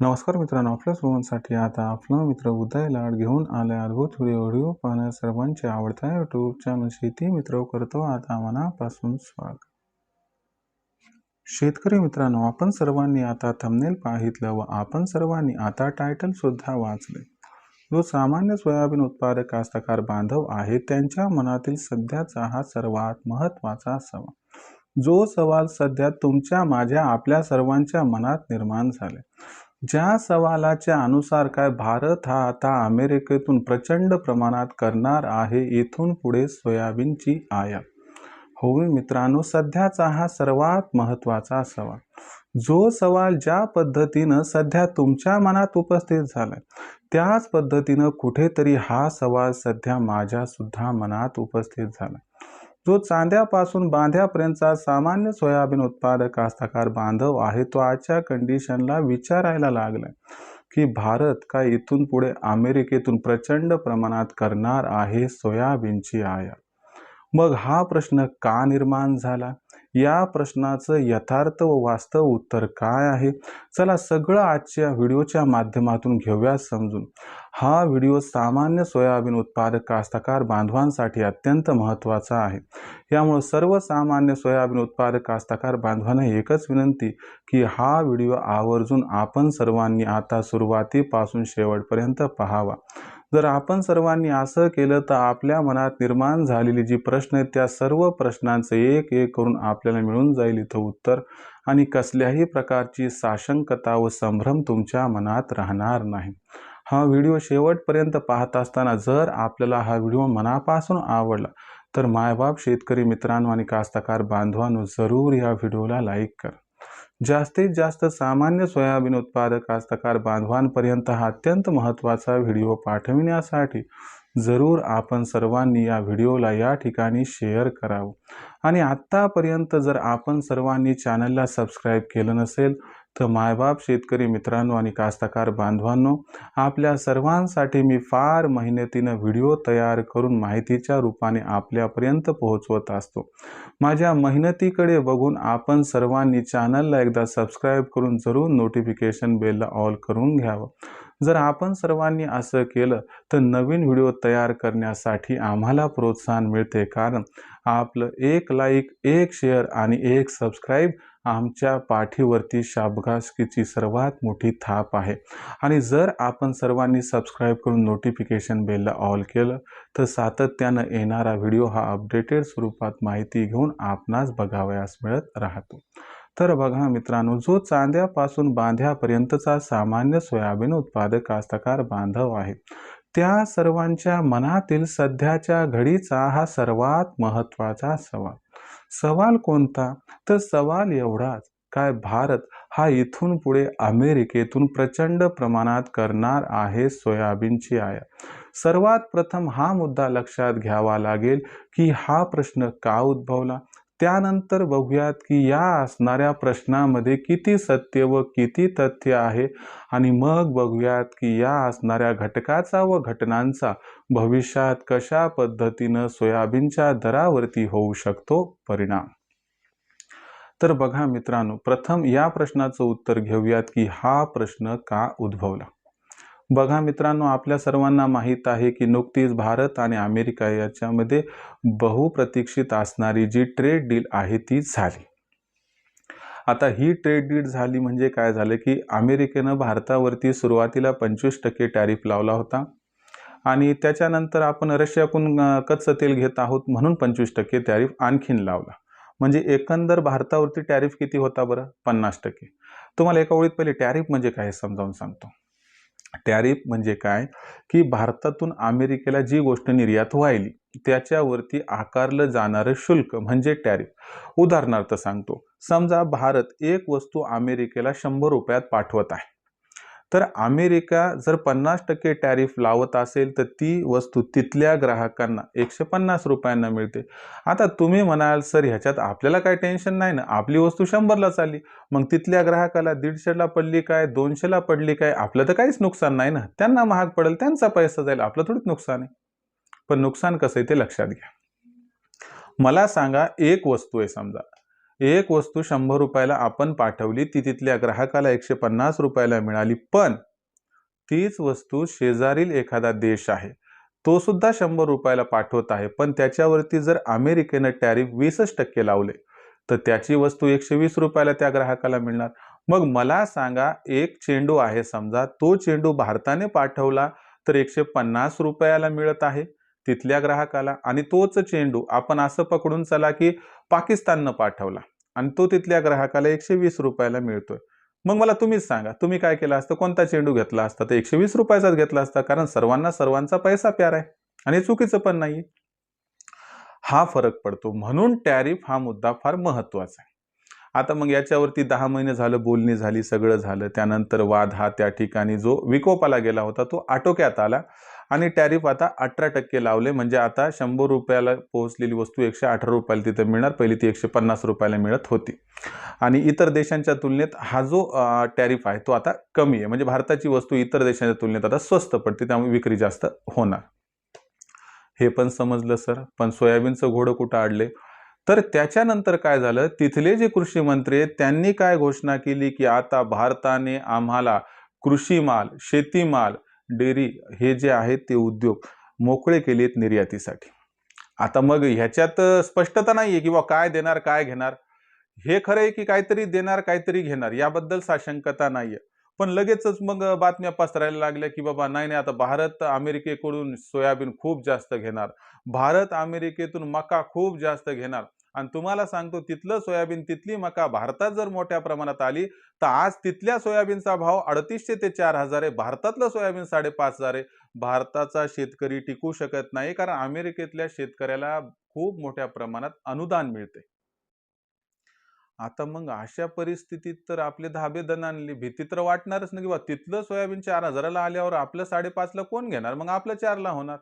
नमस्कार मित्रांनो, आपल्या सर्वांसाठी आता आपला मित्र उदय लाड घेऊन आलाय अद्भुत व्हिडिओ पाहण्यास सर्वांचे आवडता यूट्यूब चॅनल शेती मित्र करतो आता मनापासून स्वागत. शेतकरी मित्रांनो, आपण सर्वांनी आता थंबनेल पाहितलं व आपण सर्वांनी आता टायटल सुद्धा वाचले. जो सामान्य सोयाबीन उत्पादक कास्तकार बांधव आहे त्यांच्या मनातील सध्याचा हा सर्वात महत्त्वाचा सवाल, जो सवाल सध्या तुमच्या माझ्या आपल्या सर्वांच्या मनात निर्माण झाले. ज्या सवालाच्या अनुसार काय भारत हा आता अमेरिकेतून प्रचंड प्रमाणात करणार आहे इथून पुढे सोयाबीनची आयात. हो मित्रांनो, सध्याचा हा सर्वात महत्त्वाचा सवाल, जो सवाल ज्या पद्धतीनं सध्या तुमच्या मनात उपस्थित झालाय त्याच पद्धतीनं कुठेतरी हा सवाल सध्या माझ्या सुद्धा मनात उपस्थित झाला. जो चांद्यापासून बांध्यापर्यंतचा सामान्य सोयाबीन उत्पादक कास्तकार बांधव आहे तो आजच्या कंडिशनला विचारायला लागलाय की भारत काय इथून पुढे अमेरिकेतून प्रचंड प्रमाणात करणार आहे सोयाबीनची आयात. मग हा प्रश्न का निर्माण झाला, या प्रश्नाचं यथार्थ व वास्तव उत्तर काय आहे, चला सगळं आजच्या व्हिडिओच्या माध्यमातून घेऊया समजून. हा व्हिडिओ सामान्य सोयाबीन उत्पादक कास्तकार बांधवांसाठी अत्यंत महत्त्वाचा आहे. यामुळे सर्वसामान्य सोयाबीन उत्पादक कास्तकार बांधवांना एकच विनंती की हा व्हिडिओ आवर्जून आपण सर्वांनी आता सुरुवातीपासून शेवटपर्यंत पाहावा. जर आपण सर्वांनी असं केलं तर आपल्या मनात निर्माण झालेली जी प्रश्न आहेत त्या सर्व प्रश्नांचं एक एक करून आपल्याला मिळून जाईल इथं उत्तर, आणि कसल्याही प्रकारची साशंकता व संभ्रम तुमच्या मनात राहणार नाही. हा व्हिडिओ शेवटपर्यंत पाहत असताना जर आपल्याला हा व्हिडिओ मनापासून आवडला तर मायबाप शेतकरी मित्रांनो आणि कास्तकार बांधवांनो जरूर या व्हिडिओला लाईक करा. जास्तीत जास्त सामान्य सोयाबीन उत्पादक कास्तकार बांधवांपर्यंत हा अत्यंत महत्त्वाचा व्हिडिओ पाठविण्यासाठी जरूर आपण सर्वांनी या व्हिडिओला या ठिकाणी शेअर करावं. आणि आत्तापर्यंत जर आपण सर्वांनी चॅनलला सबस्क्राईब केलं नसेल तर मायबाप शेतकरी मित्रांनो आणि कास्तकार बांधवांनो, आपल्या सर्वांसाठी मी फार मेहनतीनं व्हिडिओ तयार करून माहितीच्या रूपाने आपल्यापर्यंत पोहोचवत असतो. माझ्या मेहनतीकडे बघून आपण सर्वांनी चॅनलला एकदा सबस्क्राईब करून जरूर नोटिफिकेशन बेलला ऑल करून घ्यावं. जर आपण सर्वांनी असं केलं तर नवीन व्हिडिओ तयार करण्यासाठी आम्हाला प्रोत्साहन मिळते, कारण आपलं एक लाईक, एक शेअर आणि एक सबस्क्राईब आमच्या पाठीवरती शाबासकीची सर्वात मोठी थाप आहे. आणि जर आपण सर्वांनी सबस्क्राईब करून नोटिफिकेशन बेलला ऑल केलं तर सातत्यानं येणारा व्हिडिओ हा अपडेटेड स्वरूपात माहिती घेऊन आपणास बघावयास मिळत राहतो. तर बघा मित्रांनो, जो चांद्यापासून बांध्यापर्यंतचा सामान्य सोयाबीन उत्पादक कास्तकार बांधव आहे त्या सर्वांच्या मनातील सध्याच्या घडीचा हा सर्वात महत्त्वाचा सवाल. सवाल कोणता, तर सवाल एवढाच, काय भारत हा इथून पुढे अमेरिकेतून प्रचंड प्रमाणात करणार आहे सोयाबीनची आयात. सर्वात प्रथम हा मुद्दा लक्षात घ्यावा लागेल की हा प्रश्न का उद्भवला. त्यानंतर बघूयात की या असणाऱ्या प्रश्नामध्ये किती सत्य व किती तथ्य आहे, आणि मग बघूयात की या असणाऱ्या घटकाचा व घटनांचा भविष्यात कशा पद्धतीनं सोयाबीनच्या दरावरती होऊ शकतो परिणाम. तर बघा मित्रांनो, प्रथम या प्रश्नाचं उत्तर घेऊयात की हा प्रश्न का उद्भवला. बघा मित्रांनो, आपल्या सर्वांना माहीत आहे की नुकतीच भारत आणि अमेरिका याच्यामध्ये बहुप्रतीक्षित असणारी जी ट्रेड डील आहे ती झाली. आता ही ट्रेड डील झाली म्हणजे काय झालं की अमेरिकेनं भारतावरती सुरुवातीला 25% टॅरिफ लावला होता, आणि त्याच्यानंतर आपण रशियाकडून कच्चं तेल घेत आहोत म्हणून 25% टॅरिफ आणखीन लावला. म्हणजे एकंदर भारतावरती टॅरिफ किती होता बरं, 50%. तुम्हाला एका ओळीत पहिले टॅरिफ म्हणजे काय हे समजावून सांगतो. टॅरिफ म्हणजे काय की भारतातून अमेरिकेला जी गोष्ट निर्यात व्हायली त्याच्यावरती आकारलं जाणारं शुल्क म्हणजे टॅरिफ. उदाहरणार्थ सांगतो, समजा भारत एक वस्तू अमेरिकेला 100 रुपयात पाठवत आहे, तर अमेरिका जर 50% टॅरिफ लावत असेल तर ती वस्तू तिथल्या ग्राहकांना 150 रुपयांना मिळते. आता तुम्ही म्हणाल सर ह्याच्यात आपल्याला काय टेन्शन नाही ना, आपली वस्तू 100ला चालली, मग तिथल्या ग्राहकाला 150ला पडली काय, 200ला पडली काय, आपलं तर काहीच नुकसान नाही ना, त्यांना महाग पडेल, त्यांचा पैसा जाईल, आपलं थोडीच नुकसान आहे. पण नुकसान कसं आहे ते लक्षात घ्या. मला सांगा, एक वस्तू आहे समजा, एक वस्तू 100 रुपयाला आपण पाठवली, ती तिथल्या ग्राहकाला 150 रुपयाला मिळाली, पण तीच वस्तू शेजारील एखादा देश आहे, तो सुद्धा 100 रुपयाला पाठवत आहे, पण त्याच्यावरती जर अमेरिकेनं टॅरिफ 20% लावले, तर त्याची वस्तू 120 रुपयाला त्या ग्राहकाला मिळणार. मग मला सांगा, एक चेंडू आहे समजा, तो चेंडू भारताने पाठवला तर 150 रुपयाला मिळत आहे तिथल्या ग्राहकाला, आणि तोच चेंडू आपण असं पकडून चला की पाकिस्ताननं पाठवला आणि तो तिथल्या ग्राहकाला 120 रुपयाला मिळतोय. मग मला तुम्हीच सांगा, तुम्ही काय केलं असतं? कोणता चेंडू घेतला असता? तर 120 रुपयाचाच घेतला असता, कारण सर्वांना सर्वांचा पैसा प्यारा आहे आणि चुकीचं पण नाहीये. हा फरक पडतो. म्हणून टॅरिफ हा मुद्दा फार महत्वाचा आहे. आता मग याच्यावरती 10 महिने झालं, बोलणी झाली, सगळं झालं. त्यानंतर वाद हा त्या ठिकाणी जो विकोपाला गेला होता तो आटोक्यात आला आणि टॅरिफ आता 18% लावले. म्हणजे आता 100 रुपयाला पोहोचलेली वस्तू 118 रुपयाला तिथे मिळणार. पहिली ती 150 रुपयाला मिळत होती. आणि इतर देशांच्या तुलनेत हा जो टॅरिफ आहे तो आता कमी आहे. म्हणजे भारताची वस्तू इतर देशांच्या तुलनेत आता स्वस्त पडते, त्यामुळे विक्री जास्त होणार. हे पण समजलं सर. पण सोयाबीनचं घोडं कुठं अडले? तर त्याच्यानंतर काय झालं, तिथले जे कृषी मंत्री आहेत त्यांनी काय घोषणा केली की आता भारताने आम्हाला कृषी माल, शेतीमाल, डेअरी हे जे आहेत ते उद्योग मोकळे केलेत निर्यातीसाठी. आता मग ह्याच्यात स्पष्टता नाहीये की काय देणार, काय घेणार. हे खरं आहे की काहीतरी देणार, काहीतरी घेणार, याबद्दल साशंकता नाहीये. पण लगेचच मग बातम्या पसरायला लागल्या की बाबा नाही नाही, आता भारत अमेरिकेकडून सोयाबीन खूप जास्त घेणार, भारत अमेरिकेतून मका खूप जास्त घेणार. आणि तुम्हाला सांगतो, तिथलं सोयाबीन, तिथली मका भारतात जर मोठ्या प्रमाणात आली तर आज तिथल्या सोयाबीनचा भाव 350 ते 4000 आहे, भारतातलं सोयाबीन 5500 आहे. भारताचा शेतकरी टिकू शकत नाही, कारण अमेरिकेतल्या शेतकऱ्याला खूप मोठ्या प्रमाणात अनुदान मिळते. आता मग अशा परिस्थितीत तर आपले धाबे दणाणले. भीती तर वाटणारच ना, की तिथलं सोयाबीन 4000ला आल्यावर आपलं 5.5ला कोण घेणार? मग आपलं 4ला होणार.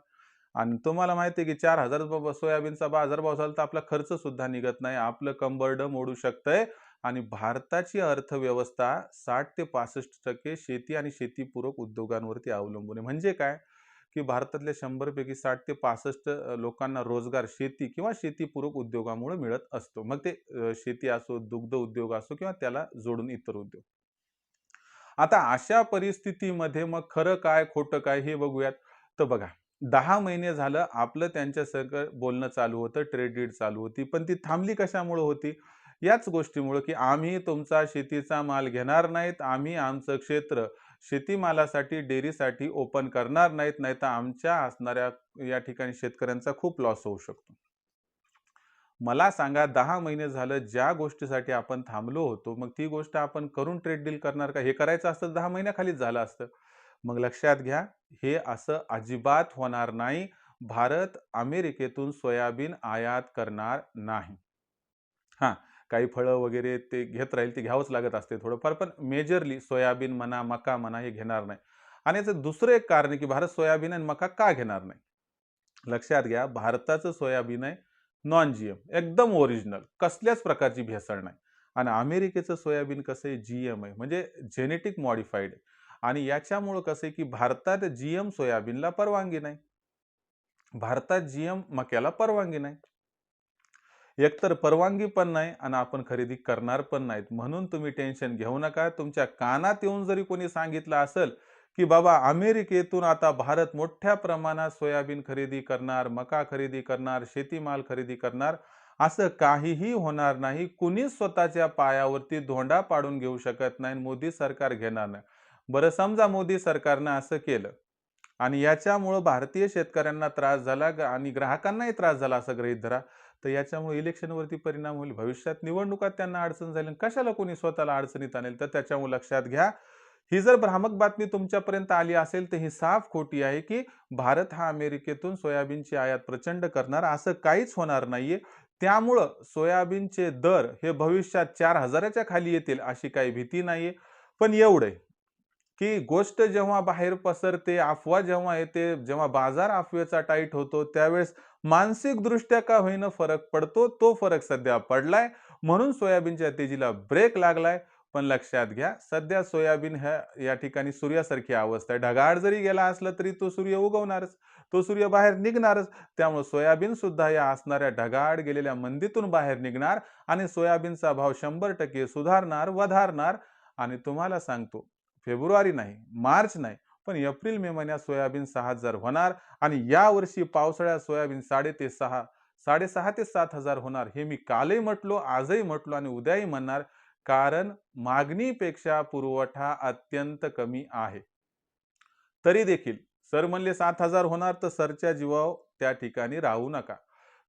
आणि तुम्हाला माहिती आहे की 4000 सोयाबीनचा बाजारभाव झाला तर आपला खर्च सुद्धा निघत नाही. आपलं कंबरडं मोडू शकतंय. आणि भारताची अर्थव्यवस्था 60 ते 65% शेती आणि शेतीपूरक उद्योगांवरती अवलंबून आहे. म्हणजे काय? की भारतातल्या 100 पैकी 60 ते 65 लोकांना रोजगार शेती किंवा शेतीपूरक उद्योगामुळे मिळत असतो. मग ते शेती असो, दुग्ध उद्योग असो किंवा त्याला जोडून इतर उद्योग. आता अशा परिस्थितीमध्ये मग खरं काय, खोटं काय हे बघूयात. तर बघा, 10 महिने झालं आपलं त्यांच्या संग बोलणं चालू होतं, ट्रेड डील चालू होती. पण ती थांबली कशामुळे होती? याच गोष्टीमुळे, की आम्ही तुमचा शेतीचा माल घेणार नाहीत, आम्ही आमचं क्षेत्र शेतीमालासाठी, डेअरीसाठी ओपन करणार नाहीत, नाहीतर आमच्या असणाऱ्या या ठिकाणी शेतकऱ्यांचा खूप लॉस होऊ शकतो. मला सांगा, 10 महिने झालं ज्या गोष्टीसाठी आपण थांबलो होतो, मग ती गोष्ट आपण करून ट्रेड डील करणार का? हे करायचं असतं 10 महिन्याखालीच झालं असतं. मग लक्षात घ्या, हे असं अजिबात होणार नाही. भारत अमेरिकेतून सोयाबीन आयात करणार नाही. हां, काही फळं वगैरे ते घेत राहील, ते घ्यावंच लागत असते थोडंफार, पण मेजरली सोयाबीन म्हणा, मका म्हणा, हे घेणार नाही. आणि याचं दुसरं एक कारण आहे, की भारत सोयाबीन आणि मका का घेणार नाही? लक्षात घ्या, भारताचं सोयाबीन आहे नॉन-जीएम, एकदम ओरिजिनल, कसल्याच प्रकारची भेसळ नाही. आणि अमेरिकेचं सोयाबीन कसं आहे, जीएम आहे, म्हणजे जेनेटिक मॉडिफाईड आहे. आणि याच्यामुळं कसं आहे, की भारतात जीएम सोयाबीनला परवानगी नाही. भारतात जीएम मक्याला परवानगी नाही. एकतर परवानगी पण नाही आणि आपण खरेदी करणार पण नाहीत. म्हणून तुम्ही टेन्शन घेऊ नका. तुमच्या कानात येऊन जरी कोणी सांगितलं असेल, की बाबा अमेरिकेतून आता भारत मोठ्या प्रमाणात सोयाबीन खरेदी करणार, मका खरेदी करणार, शेतीमाल खरेदी करणार, असं काहीही होणार नाही. कुणीच स्वतःच्या पायावरती धोंडा पाडून घेऊ शकत नाही. मोदी सरकार घेणार नाही. बरं, समजा मोदी सरकारनं असं केलं आणि याच्यामुळं भारतीय शेतकऱ्यांना त्रास झाला आणि ग्राहकांनाही त्रास झाला असं गृहीत धरा. तर याच्यामुळे इलेक्शनवरती परिणाम होईल. भविष्यात निवडणुकात त्यांना अडचण झाली. कशाला कोणी स्वतःला अडचणीत आणेल? तर त्याच्यामुळे लक्षात घ्या, ही जर भ्रामक बातमी तुमच्यापर्यंत आली असेल तर ही साफ खोटी आहे, की भारत हा अमेरिकेतून सोयाबीनची आयात प्रचंड करणार, असं काहीच होणार नाहीये. त्यामुळं सोयाबीनचे दर हे भविष्यात 4000च्या खाली येतील अशी काही भीती नाहीये. पण एवढं की गोष्ट जेव्हा बाहेर पसरते, अफवा जेव्हा येते, जेव्हा बाजार अफवेचा टाईट होतो, त्यावेळेस मानसिकदृष्ट्या का होईना फरक पडतो. तो फरक सध्या पडलाय. म्हणून सोयाबीनच्या तेजीला ब्रेक लागलाय. पण लक्षात घ्या, सध्या सोयाबीन या ठिकाणी सूर्यासारखी अवस्था आहे. ढगाळ जरी गेला असला तरी तो सूर्य उगवणारच, तो सूर्य बाहेर निघणारच. त्यामुळे सोयाबीन सुद्धा या असणाऱ्या ढगाळ गेलेल्या मंदीतून बाहेर निघणार आणि सोयाबीनचा भाव 100% सुधारणार, वधारणार. आणि तुम्हाला सांगतो, फेब्रुवारी नाही, मार्च नाही, पण एप्रिल मे महिन्यात सोयाबीन 6,000 होणार. आणि यावर्षी पावसाळ्यात सोयाबीन 6.5 ते 7,000 होणार. हे मी कालही म्हटलो, आजही म्हटलो आणि उद्याही म्हणणार. कारण मागणीपेक्षा पुरवठा अत्यंत कमी आहे. तरी देखील सर म्हणले 7,000 होणार, तर सरच्या जीवावर त्या ठिकाणी राहू नका.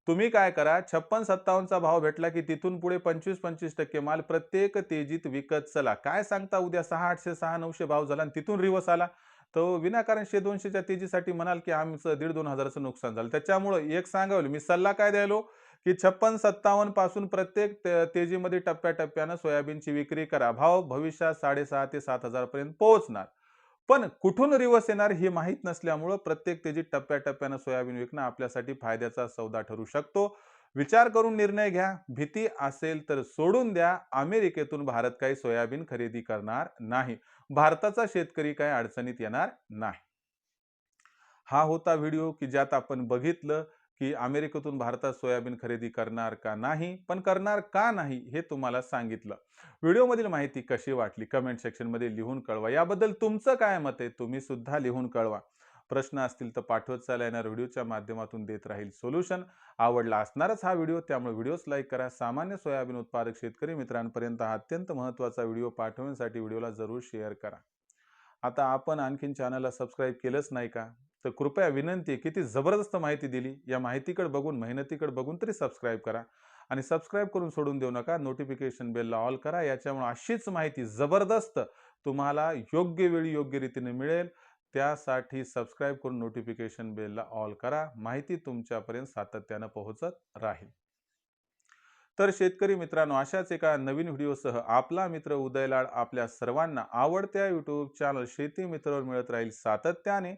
तुम्ही काय करा, 56-57 चा भाव भेटला की तिथून पुढे 25-25% माल प्रत्येक तेजीत विकत चला. काय सांगता, उद्या 6,800 6,900 भाव झाला आणि तिथून रिवर्स आला, तो विनाकारण 100-200 च्या तेजीसाठी म्हणाल की आमचं 1,500-2,000 हजाराचं नुकसान झालं. त्याच्यामुळे एक सांगावलं मी, सल्ला काय द्यायलो, की 56-57 पासून प्रत्येक तेजीमध्ये टप्प्याटप्प्यानं सोयाबीनची विक्री करा. भाव भविष्यात 6,500 ते 7,000 पर्यंत पोहोचणार. पण कुठून रिवर्स येणार हे माहीत नसल्यामुळं प्रत्येक तेजीत टप्प्याटप्प्यानं सोयाबीन विकणं आपल्यासाठी फायद्याचा सौदा ठरू शकतो. विचार करून निर्णय घ्या. भीती असेल तर सोडून द्या. अमेरिकेतून भारत काही सोयाबीन खरेदी करणार नाही. भारताचा शेतकरी काही अडचणीत येणार नाही. हा होता व्हिडिओ की ज्यात आपण बघितलं की अमेरिकेतून भारतात सोयाबीन खरेदी करणार का नाही, पण करणार का नाही हे तुम्हाला सांगितलं. व्हिडिओमधील माहिती कशी वाटली कमेंट सेक्शनमध्ये लिहून कळवा. याबद्दल तुमचं काय मत आहे तुम्ही सुद्धा लिहून कळवा. प्रश्न असतील तर पाठवत चाला, येणार व्हिडिओच्या माध्यमातून देत राहील सोल्युशन. आवडला असणारच हा व्हिडिओ, त्यामुळे व्हिडिओस लाईक करा. सामान्य सोयाबीन उत्पादक शेतकरी मित्रांपर्यंत हा अत्यंत महत्त्वाचा व्हिडिओ पाठवण्यासाठी व्हिडिओला जरूर शेअर करा. आता आपण आणखीन चॅनलला सबस्क्राईब केलंच नाही का, तर कृपया विनंती आहे, किती जबरदस्त माहिती दिली, या माहितीकडे बघून मेहनतीकडे बघून तरी सबस्क्राईब करा. आणि सबस्क्राईब करून सोडून देऊ नका, नोटिफिकेशन बेलला ऑल करा. याच्यामुळे अशीच माहिती जबरदस्त तुम्हाला योग्य वेळी योग्य रीतीने मिळेल. त्यासाठी सबस्क्राईब करून नोटिफिकेशन बेलला ऑल करा. माहिती तुमच्यापर्यंत सातत्यानं पोहोचत राहील. तर शेतकरी मित्रांनो, अशाच एका नवीन व्हिडिओसह आपला मित्र उदय लाड आपल्या सर्वांना आवडत्या यूट्यूब चॅनल शेती मित्रवर मिळत राहील सातत्याने.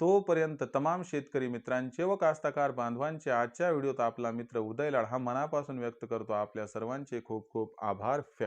तोपर्यंत तमाम शेतकरी मित्रांचे व कास्तकार बांधवांचे आजच्या व्हिडिओत आपला मित्र उदय लाड हा मनापासून व्यक्त करतो आपल्या सर्वांचे खूप खूप आभार व्यक्त